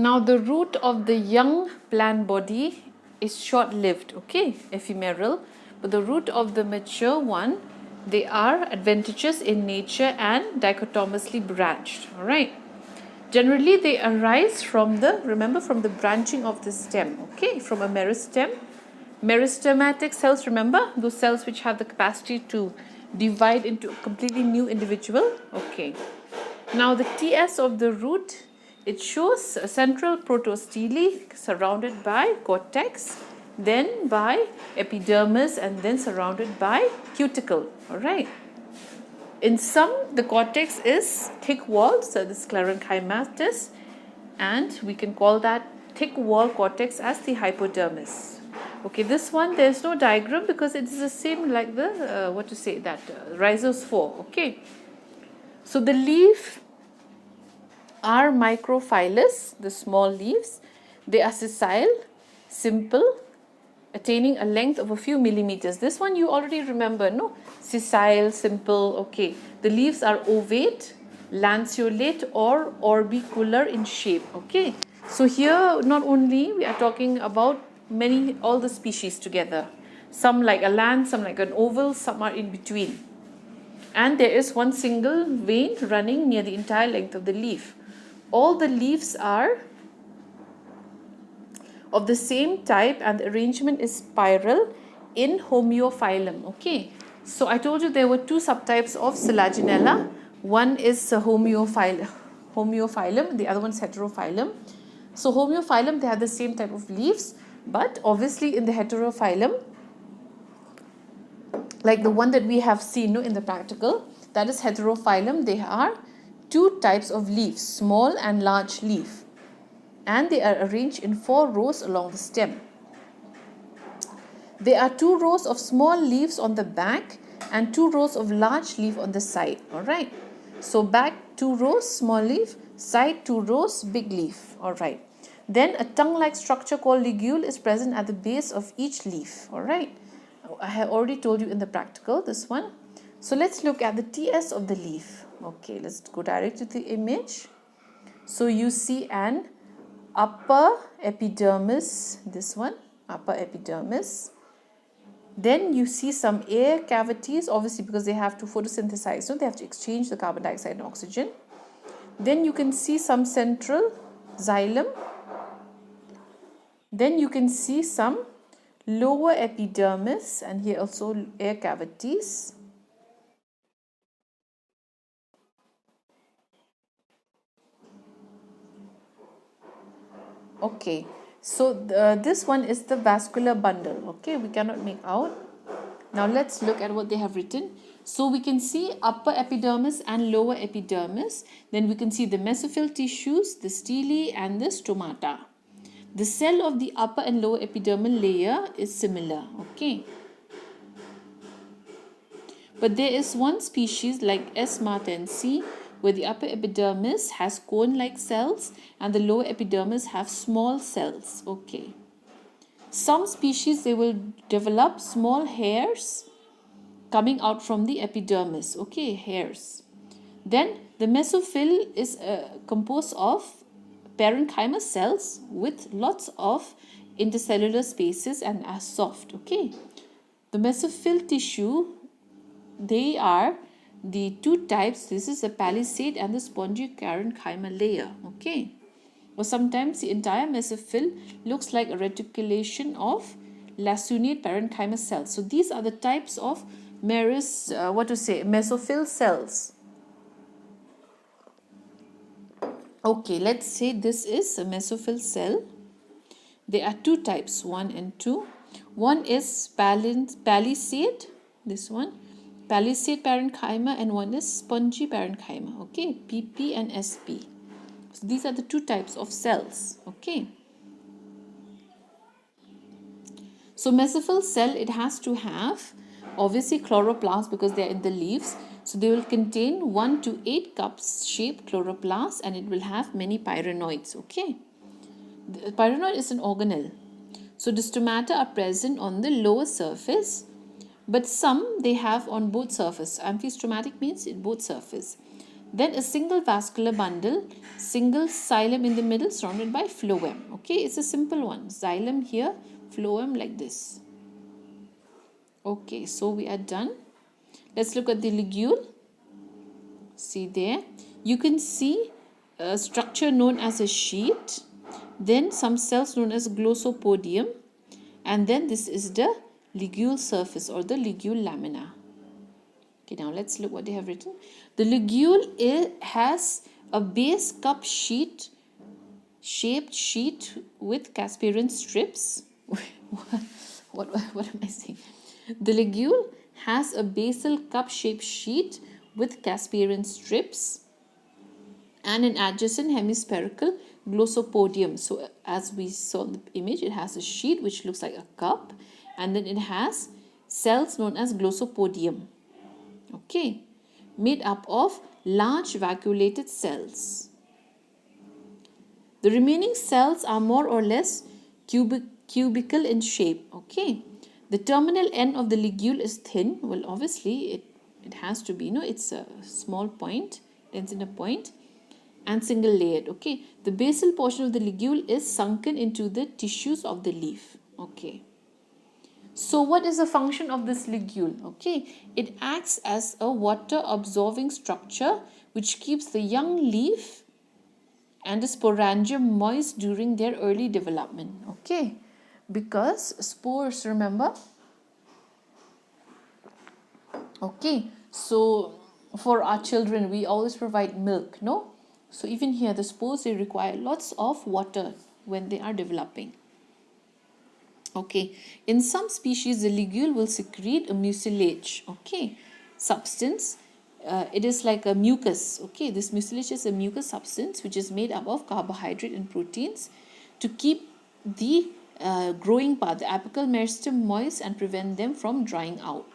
Now the root of the young plant body is short-lived, okay, ephemeral, but the root of the mature one, they are adventitious in nature and dichotomously branched, all right. Generally they arise from the, remember, from the branching of the stem, okay, from a meristem. Meristematic cells, remember, those cells which have the capacity to divide into a completely new individual, okay. Now the TS of the root, it shows a central protostele surrounded by cortex, then by epidermis, and then surrounded by cuticle, all right. In some, the cortex is thick walled, so the sclerenchymatous, and we can call that thick wall cortex as the hypodermis. Okay, this one there is no diagram because it is the same like the rhizosphere. Okay, so the leaf are microphyllous, the small leaves. They are sessile, simple, attaining a length of a few millimeters. This one you already remember, no? Sessile, simple, okay. The leaves are ovate, lanceolate or orbicular in shape, okay. So here not only we are talking about all the species together. Some like a lance, some like an oval, some are in between. And there is one single vein running near the entire length of the leaf. All the leaves are of the same type and the arrangement is spiral in homeophyllum. Okay, so I told you there were two subtypes of Selaginella. One is homeophyllum, the other one is heterophyllum. So homeophyllum, they have the same type of leaves, but obviously in the heterophyllum, like the one that we have seen in the practical, that is heterophyllum, there are two types of leaves, small and large leaf, and they are arranged in 4 rows along the stem. There are 2 rows of small leaves on the back and 2 rows of large leaf on the side. All right. So back 2 rows small leaf, side 2 rows big leaf. All right. Then a tongue-like structure called ligule is present at the base of each leaf. All right. I have already told you in the practical this one. So let's look at the TS of the leaf. Okay, let's go direct to the image. So you see an upper epidermis, this one, upper epidermis. Then you see some air cavities, obviously because they have to photosynthesize, so they have to exchange the carbon dioxide and oxygen. Then you can see some central xylem. Then you can see some lower epidermis, and here also air cavities. Okay, so this one is the vascular bundle. Okay, we cannot make out. Now let's look at what they have written. So we can see upper epidermis and lower epidermis. Then we can see the mesophyll tissues, the stele and the stomata. The cell of the upper and lower epidermal layer is similar. Okay. But there is one species like S. martensi where the upper epidermis has cone-like cells and the lower epidermis have small cells. Okay. Some species, they will develop small hairs coming out from the epidermis. Okay, hairs. Then the mesophyll is composed of parenchyma cells with lots of intercellular spaces and are soft. Okay. The mesophyll tissue, they are the 2 types. This is the palisade and the spongy parenchyma layer. Okay. Or sometimes the entire mesophyll looks like a reticulation of lacunate parenchyma cells. So these are the types of mesophyll cells. Okay, let's say this is a mesophyll cell. There are 2 types, 1 and 2. One is palisade, this one, palisade parenchyma, and one is spongy parenchyma. Okay, PP and SP. So these are the 2 types of cells. Okay. So mesophyll cell, it has to have obviously chloroplasts because they are in the leaves. So they will contain 1 to 8 cups shaped chloroplasts, and it will have many pyrenoids. Okay. The pyrenoid is an organelle. So the stomata are present on the lower surface, but some they have on both surface. Amphistomatic means in both surface. Then a single vascular bundle, single xylem in the middle surrounded by phloem. Okay, it's a simple one. Xylem here, phloem like this. Okay, so we are done. Let's look at the ligule. See there, you can see a structure known as a sheet, then some cells known as glossopodium, and then this is the ligule surface or the ligule lamina. Okay, now let's look what they have written. The ligule has a base cup sheet, shaped sheet with Casparian strips. what am I saying? The ligule has a basal cup-shaped sheet with Casparian strips and an adjacent hemispherical glossopodium. So as we saw in the image, it has a sheet which looks like a cup, and then it has cells known as glossopodium. Okay, made up of large vacuolated cells. The remaining cells are more or less cubical in shape. Okay, the terminal end of the ligule is thin. Well, obviously it has to be, it's a small point, ends in a point, and single layered. Okay, the basal portion of the ligule is sunken into the tissues of the leaf. Okay, so what is the function of this ligule? Okay, it acts as a water absorbing structure which keeps the young leaf and the sporangium moist during their early development. Okay, because spores, remember. Okay, so for our children we always provide milk, no? So even here the spores, they require lots of water when they are developing. Okay, in some species the ligule will secrete a mucilage, okay, substance. It is like a mucus. Okay, this mucilage is a mucus substance which is made up of carbohydrate and proteins to keep the growing part, the apical meristem, moist and prevent them from drying out.